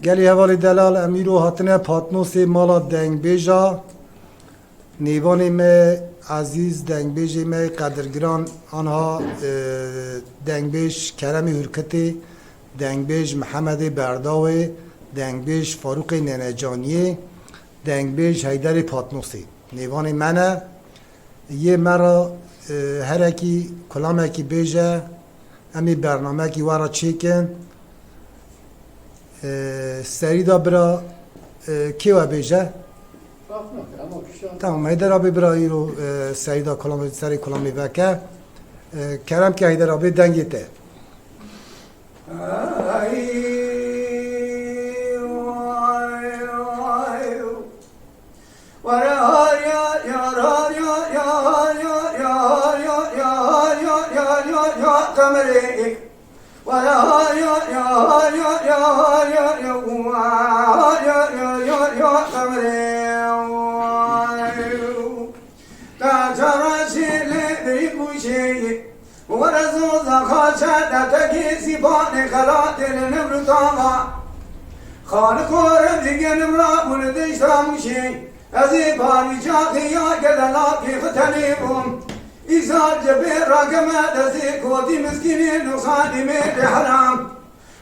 گلی حوالی دلال امیرو هاتنه پاتنوس مالا دنگ بیجا نیوانی می عزیز دنگ بیجی می قدرگران آنها دنگ بیج کرمی هرکتی دنگ بیج محمد برداوی دنگ بیج فاروق ننجانیه دنگ بیج حیدر پاتنوسی نیوانی منه یه مرا هرکی کلامه کی بیجه امی برنامه کی وارا چیکن سریدا برا کیوا بیجه تمام حیدر آبی برا ایرو سریدا کلامی سری کلامی وکه کرم که حیدر آبی دنگی ته خانکورم دیگه نمرا مولدش راموشی از این باری جاقی یا گللا که ختنیبون ایزاد جبه راگمد از این کودی مسکینی نخانی میل حرام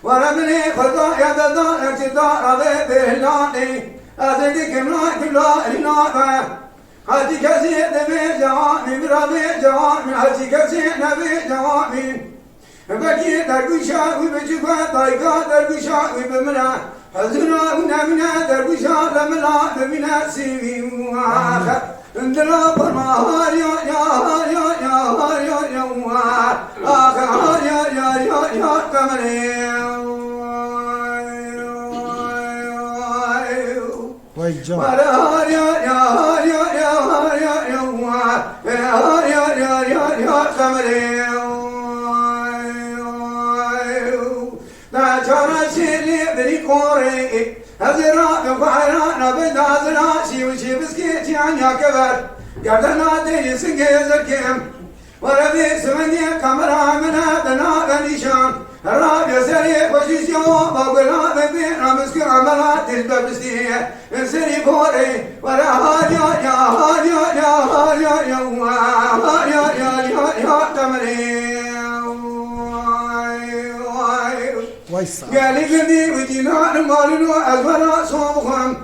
ورمنی خدا یددان اجدار علی بهلانی از این کملا کلا اینابه حجی کسی نبی جوانی برابی جوانی حجی کسی نبی جوانی بکی در گوشا وی بجوکا دایگا در گوشا وی بمنا حزنا و نمنا در گوشا لملا بمنا سیوی مواخر اندلا برما هاريا يا هاريا يا هاريا يا آخر هاريا يا يا يا كمري وای جان هاريا يا هاريا يا هاريا يا هاريا يا يا يا كمري لا ترى شيء بريكوري هزرا بفعرنا بدازنا شي وشي بسكيت يعني كبر قدرنا دي سنجي زكيم وربي سمني كاميرا من هذا بنيشان الراب يسري بوزيشن بقولا بين مسك عملات البستي سري بوري ورا هايا يا هايا يا هايا يا هايا يا يا يا كمري وایسا قالي قدي ودينا مالنا الورا صوبهم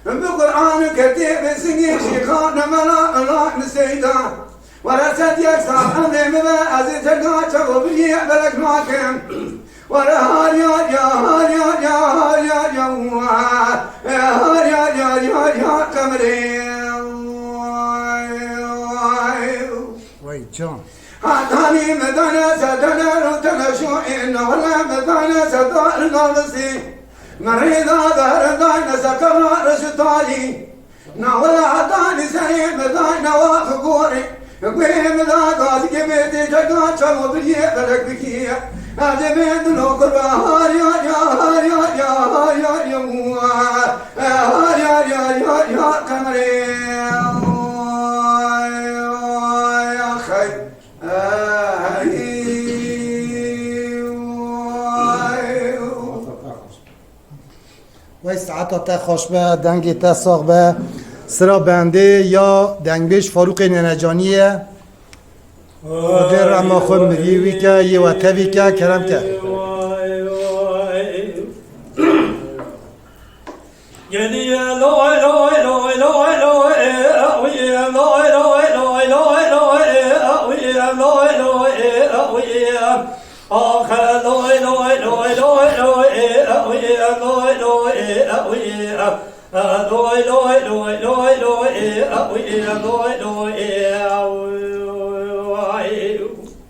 بالقرآن كتب سنين شيخان ملا الله نسيدا ورثت يكسر أمري مبا أزيد القاعدة وبلي بلك ماكم ورا هاريا يا هاريا يا هاريا يا هاريا يا يا يا كمري وای جان هاتاني مدانا سدنا رتنا شو إنه ولا مدانا سدار نالسي مريضا دار دانا سكرنا رشتالي ناولا هاتاني سري مدانا وخقوري قوي مدا قاضي كبيتي جقا شمو بليه بلك بكيه هذا بيت نوكر هاريا يا هاريا يا هاريا يا هاريا يا يا يا كمري يا خير وای ساعتا تا خوش به دنگ تا ساق به سرا بنده یا دنگ بیش فاروق ننجانیه در اما خود مریوی که یه و تبی که کرم که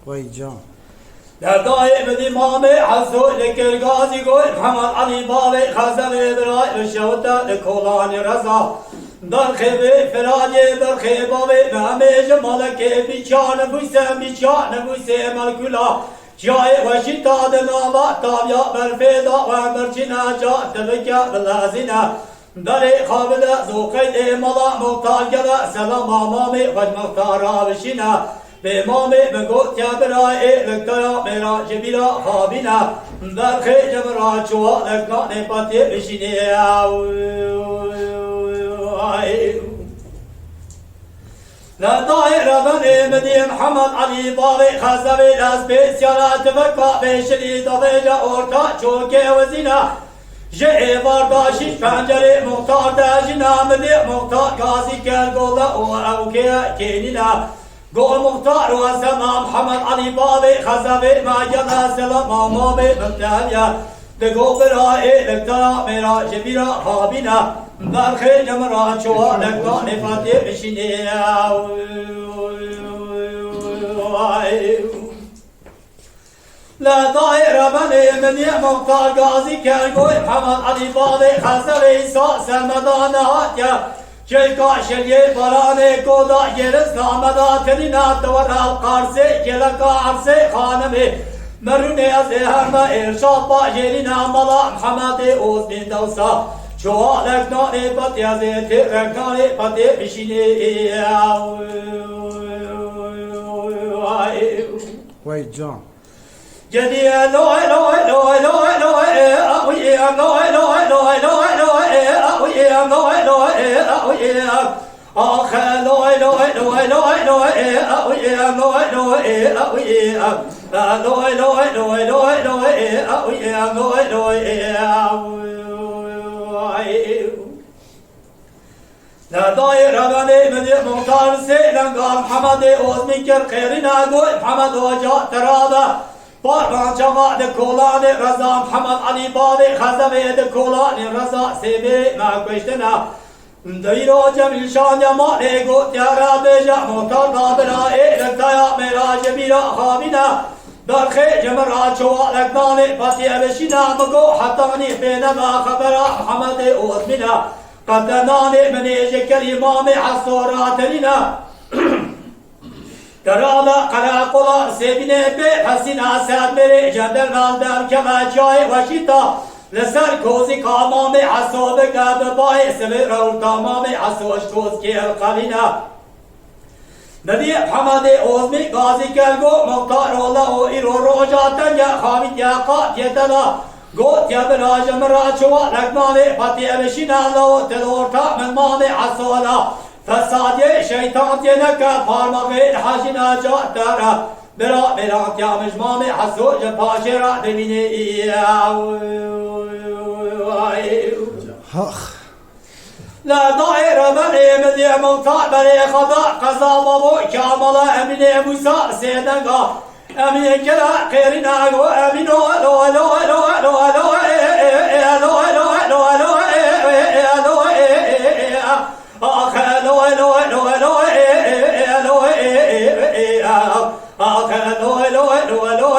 وای جان در دائم الإمام حسن القاضي قول محمد علي بابي خزم إبراهيم الشهداء الكولان رضا در خیبه فرادی در خیبه مهمه جمالک بیچان بوسه ملکولا جای وشی داد ناما تابیا برفیدا و برچینا جا تبکا بلازینا در قابل زوقید ملا مختار گلا سلام آمامی و مختار آبشینا بإمام مقوت يا برائي لكتيا مرا جبيرا خابنا درخي جمرا شوا لكنا نباتي بشيني لا طائر بني مدي محمد علي باوي خزوي لاس بسيارات بكا بشري دبيجا اورتا چوكي وزينا جئ بارداشي پنجري مختار داجنا مدي مختار غازي كال قولا اوكي كينينا قول مختار وزما محمد علي باوي خزوي ما جنا سلام مامي مبتاليا دقو برائي لكترا مرا جبيرا خابنا برخي جمرا شوا لكنا نفاتي بشيني لا طائر بني مني مختار غازي كالقوي محمد علي باضي خسري ساس المدان هاتيا كيكا شلي براني قودا يرس نامدا ترينا دورا القارسي كلكا عرسي خانمي مروني ازهر ما ارشاد باجرينا ملا محمد اوز بن دوسا شو لكنا نبات يا زيت ركنا نبات بشيني وای جان جدي لوي لوي لوي لوي لوي اوي لوي لوي لوي لوي لوي اوي لوي لوي اوي اخ لوي لوي لوي لوي لوي اوي لوي لوي اوي لوي لوي لوي لوي لوي اوي لوي لوي لا داير بني مدي مختار سيلن قال محمد اوزمي كر خيرنا قول محمد وجاء ترادا بارمان جماعة دكولاني رضا محمد علي بالي خزمي دكولاني رضا سيبي ما كشتنا ديرو جميل شان يا مالي قوت يا رابجا مختار نابنا لكتايا مرا جميلا خامنا برخي جمرا شوا لكناني باتي بشنا مقو حتاني بينما خبرا محمد اوزمنا قدناني من يجي كلمامي حصورات لنا ترالا قرا قلا سيبني بي حسنا ساد مري جندر نالدر كما جاي وشيتا لسر كوزي قامامي حصوب قاب باي سبي رول تمامي حصوش كوز كي القلينا نبي محمد اوزمي غازي كالغو مختار الله ايرو روجاتن يا خامد يا قاد يدنا قوت يا براج مرا شوا لكنامي باتي ابشينا الله تلورتا من مامي حصولا فسادي شيطان تينكا فارمغين حاجنا جاتارا برا برا يا مجمامي حصول جباشرا دميني هخ لا دائر بني مدي موتا بني خضاء قضا بابو كاملا اميني موسى سيدنغا امين كلا خيرنا لو امين لو لو لو لو لو لو لو لو لو اخ لو لو لو لو لو اخ لو لو لو لو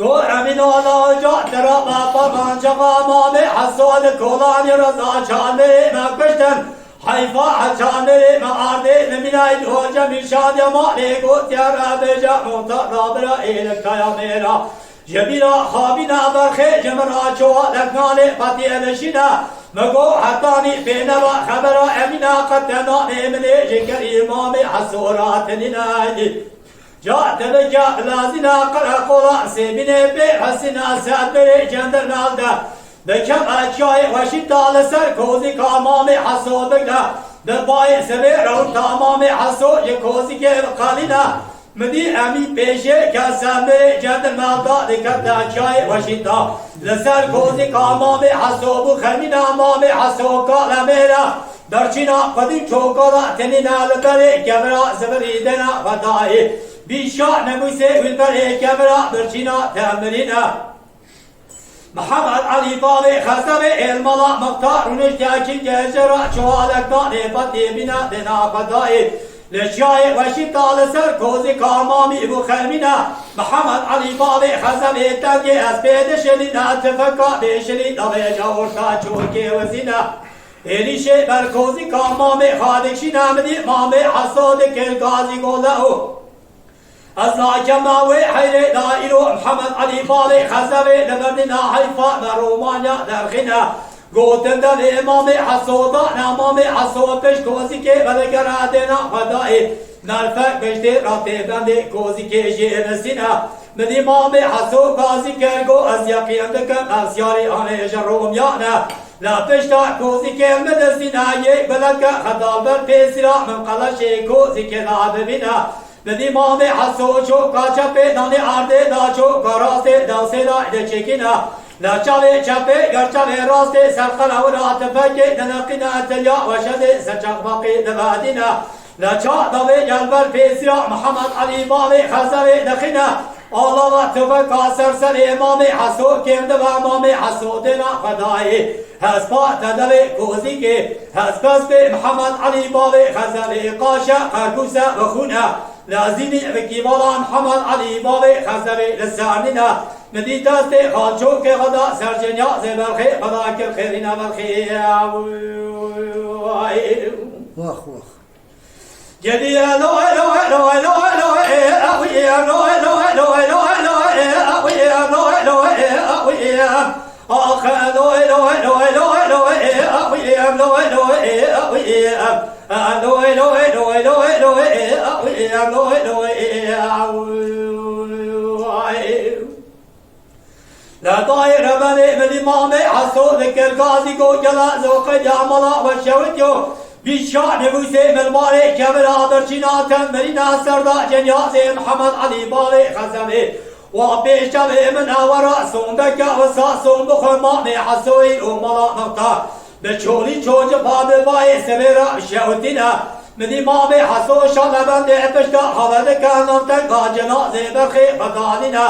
قول امين الله جاء ترى بابا من جمع مامي حصول كولاني رضا جاني ما كشتن حيفا حجاني ما أردي نميناي جوجا مشاد يا مالي قوت يا رابجا موتا رابرا إلك يا ميرا جبيرا خابنا برخي جمرا جوا لكنالي باتي أبشنا مقو حتاني بينما خبرا أمينا قدناني مني جكر إمامي حصورات نناي جاء تبجا لازنا قرأ قولا سيبني بي حسنا ساد بري جندر نالدا بكم أشياء وشتا لسر كوزي كامامي حسو بقنا دباي سبير رو تامامي حسو يكوزي كالقالنا مدي أمي بيشي كسامي جندر نالدا لكت أشياء وشتا لسر كوزي كامامي حسو بخمينا مامي حسو كالميرا درچنا قديم چوكولا تنينا لبري كبرا زبريدنا ودائي بيشا نموسي والبري كبرا درچنا تأمرنا محمد علي بالي خزمي الملا مختار نشتاكي جزرا شوالك داني بطي بنا دنا قدائي لشياء وشتا لسر كوزي كامامي ابو خيمنا محمد علي بالي خزمي تنجي اسبيد شلنا تفكا بشلي دبيجا وركا چوكي وزنا إلي شيء بركوزي كامامي خادك شنامدي مامي حصودك الغازي قوله أصلا جماوي حيري دائرو محمد علي بالي خزوي لبردنا حيفا برومانيا درخنا قوتن دل امام حسودا امام حسود پش کوزی که بلگر آدنا خدای نرفق بشته راته بنده کوزی که جنسینا من امام حسود قاضی کرگو از یقین دکم از یاری آن جروم یانا لا پشتا کوزی که مدسینا یک بلگر خدا بر پیسرا من قلش کوزی که نابینا من امام حسود چو کاچا په نانی آرده دا چو کاراسته دا سیدا چکینا لا چاله چپه گر چاله راسته سرقلا و رات فکه ننقینا اتلیا و شده سرچاق باقی نبادینا لا چا دوی جلبر پیسرا محمد علی باوی خزوی نخینا الله و تفک آسر سر امام حسود کمد و امام حسودنا خدای هسپا تدوی کوزی که هسپس به محمد علی باوی خزوی قاشا قرگوسا و خونا لازینی وکیوالا محمد علی باوی خزوی لسانینا مدی دست خالچو که خدا سرجنیا زبرخی خدا کل خیرینا برخی واخ واخ جدی الو الو الو الو الو اوی الو الو الو الو الو اوی الو الو اوی آخ الو الو الو الو الو اوی الو الو اوی الو الو الو الو الو اوی الو الو لا طاير بني من امام حسود ذكر قاضي قو جلا زوق جاملا وشوتيو بشان بوسي من مالي كبر عبر جناتم مرينا سردا جنياز محمد علي بالي خزمي وبيشبه من وراء صندك وساسون بخمامي حسوي وملا نقطة بشولي شوج باب باي سبيرا شوتنا من امام حسود شلبن بشتا حوالك نمتن جناز برخي بداننا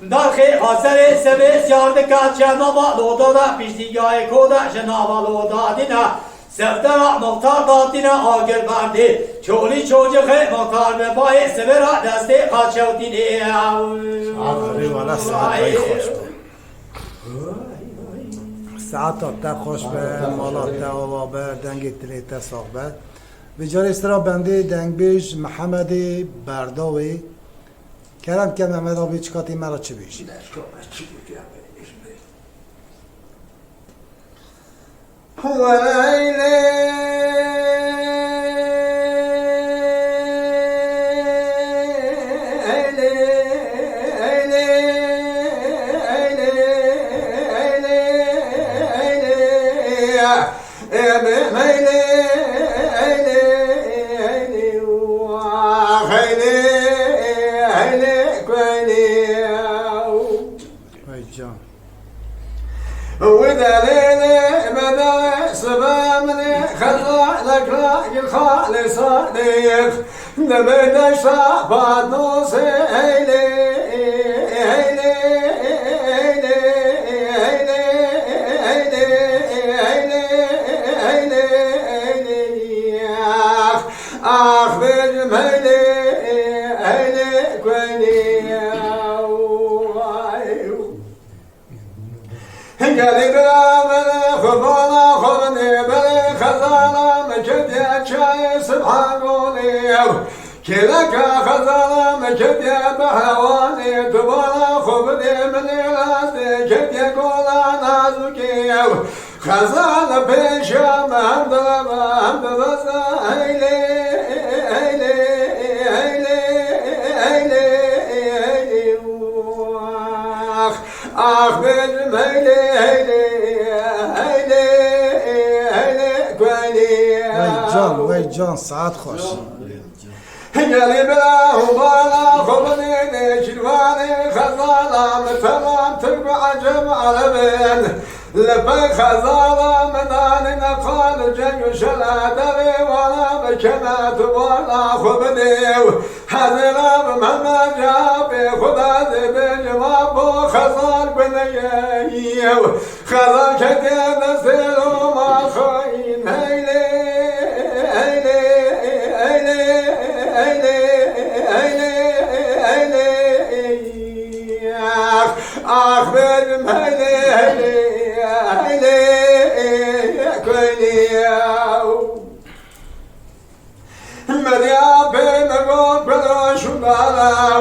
درخی خسر سبه سیارد کات جنابا لودا دا پیشتیگاه کودا جنابا لودا دینا سفترا مختار داتینا آگر بردی چولی چوجخه مختار به پای سبه را دسته خاتشوتینی آفرین والا ساعت های خوش به ساعت تا خوش به مالات تا و به دنگ تلیت ساق به بجار استرا بنده دنگ بیش محمد برداوی کرم که محمد آبی چکاتی مرا چه بیش وإذا ليلة بدا سبامني خلع لك راجل خالص صديق نبدا شعبات نوصي هيلي هيلي هيلي هيلي هيلي هيلي هيلي هيلي آخ بجمهيلي هيلي كويني قالي بلا بلا خبالا خبني بلا خزالا مجد يا شاي سبحان قولي كلك خزالا مجد يا بهواني تبالا خبني من الاسدي جد يا قولا نازكي خزالا بيشام حمد بزا هيلي هيلي هيلي هيلي هيلي آخ بجمهيلي وی جان ساعت خوش قالي بلا وبالا خبني شلواني خزالا مثلا تربع جمع لبن لبي خزالا مداني نقال جنو شلا دبي ولا بكنات ولا خبني حذرا بمهما جابي خدا زبي جواب خزال بني خزال كتير نسيل وما خاين هيلي هيلي هيلي هيلي هيلي هيلي آخ بجم هيلي هيلي هيلي كويني مديا بين قوم بلا شبالا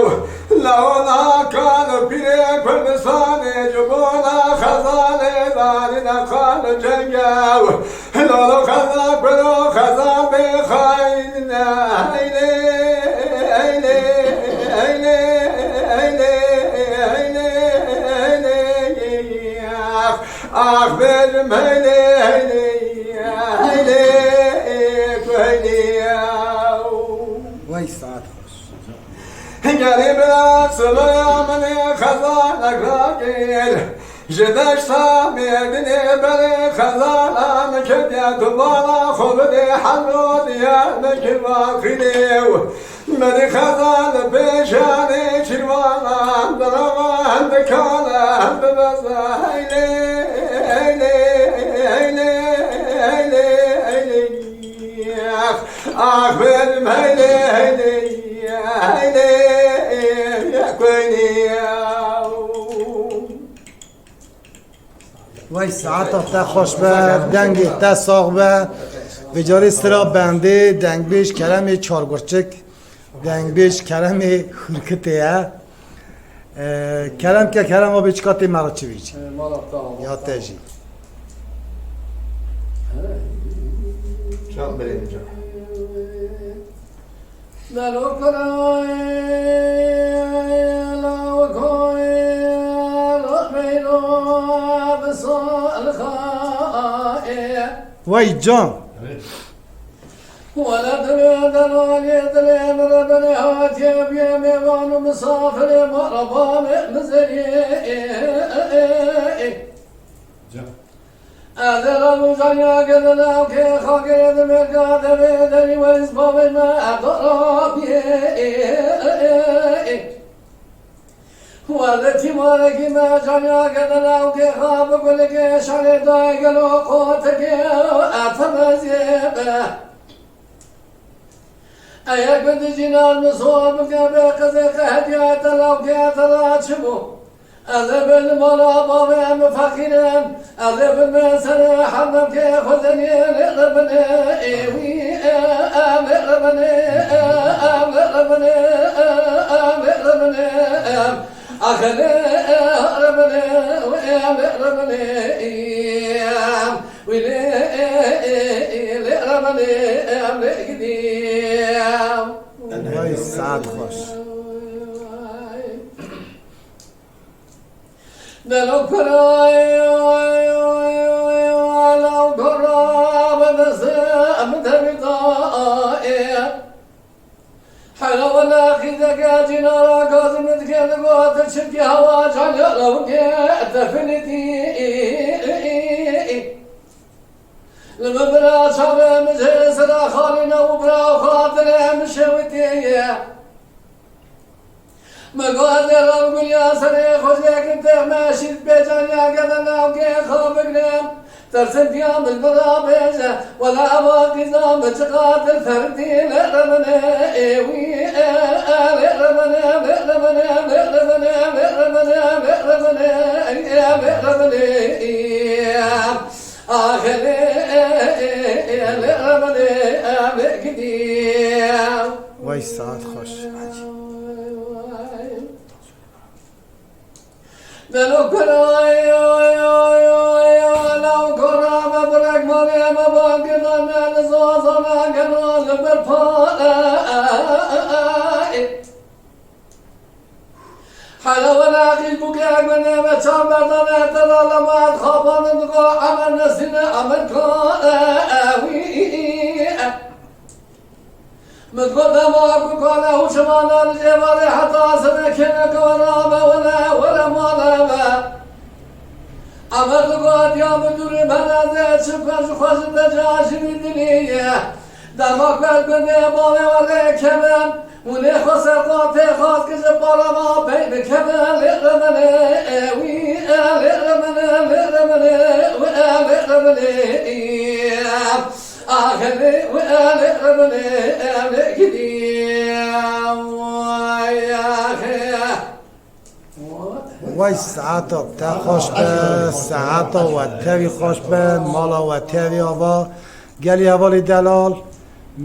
لولا كان بيرك والمساني جبونا خزاني داري نخال جنجاو لولا خزان بلو خزان بخايننا هيلي هيلي هيلي هيلي هيلي هيلي آخ بلم هيلي هيلي هيلي هيلي وای ساعت خوش گری بلا سلام من خزان اگراگیر جدش تا میدنی بلی خزانم که بیا دوباره خوب دی حلو دیار نکی باقیدیو مدی خزان پیشانی چیروانم دلوان دکانم ببزا هیلی هیلی هیلی هیلی هیلی آخ benim هیلی هیلی هیلی وای ساعت تا خوش به دنگ تا ساغ به وجاری سرا بنده دنگ بیش کلم چارگرچک دنگ بیش کلم خورکته کلم که کلم ها بیچکاتی مرا چی بیچی یا تجی Can vereyim can. دلو کرای لاو کوی رحمیلو بسال خای وای جان ولا دري دلالي دري ربني هاتي بيا ميغان مسافر مربان مزري أذر المجانيا قدنا وكي خاقر دمكا دري دري وإسباب ما أضرابي والتي مالكي ما جانيا قدنا وكي خاب كلك شالي دايقلو قوتك أتمزيبه أيا قد جنان مصوب قبل قزق هديات الأوقات الأشبو أذب المرابا مفخرا أذب المسر حمم كخذني لغبني إيوي أمغبني أمغبني أمغبني أخلي أغربني وأمغبني ويلي لغبني أمغبني وای ساعت خوش دلو كراي لو كراب نسام تبطائي حلو ناخذك جنارا قازمت كذبات الشرك هوا جعل لو تفنتي لما برا شاب مجلس خالنا وبرا خاطر مشوتي مقادر أقول يا سري خذك أنت ماشي بيجان يا قدنا وكي خابقنا ترسل يوم البرابيز ولا باقي زام تقات الفردي لرمنا إيوي لرمنا لرمنا لرمنا لرمنا لرمنا لرمنا آخر لرمنا بقديم وای ساعت خوش دلو كراي لو كرا مبرك مريم باقنا نزوزنا كنال بالفاء حلونا قلبك من متشابرنا ترى لما تخافنا نقع عمل نسينا عمل كاوي متقدم أقول قاله شمانا الجبال حتى سنكنك ورابا ولا مالما أمر قد يوم دور بلازة شفاش خوش دجاج الدنيا دمك بالبني بابي ولا كمان وني خسر قاطي خاص كجبارا ما بين كمان لغمني وي لغمني آخر وآل ربنا وای ساعت تا خوش به ساعت و تاوی خوش به مالا و تاوی آوا گلی اوالی دلال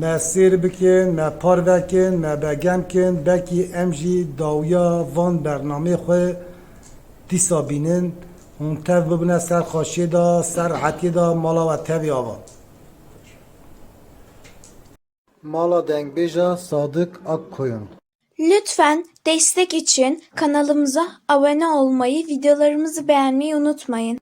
me sêr bikin, me parvekin, me begemkin, belkî em jî dawiya van bernamê xwe dîsa bînin, hûn tev bibine ser xweşiyê da, ser hetiyê da mala we tevî ava. Mala Dengbêja Sadık Akkoyun. Lütfen destek için kanalımıza abone olmayı, videolarımızı beğenmeyi unutmayın.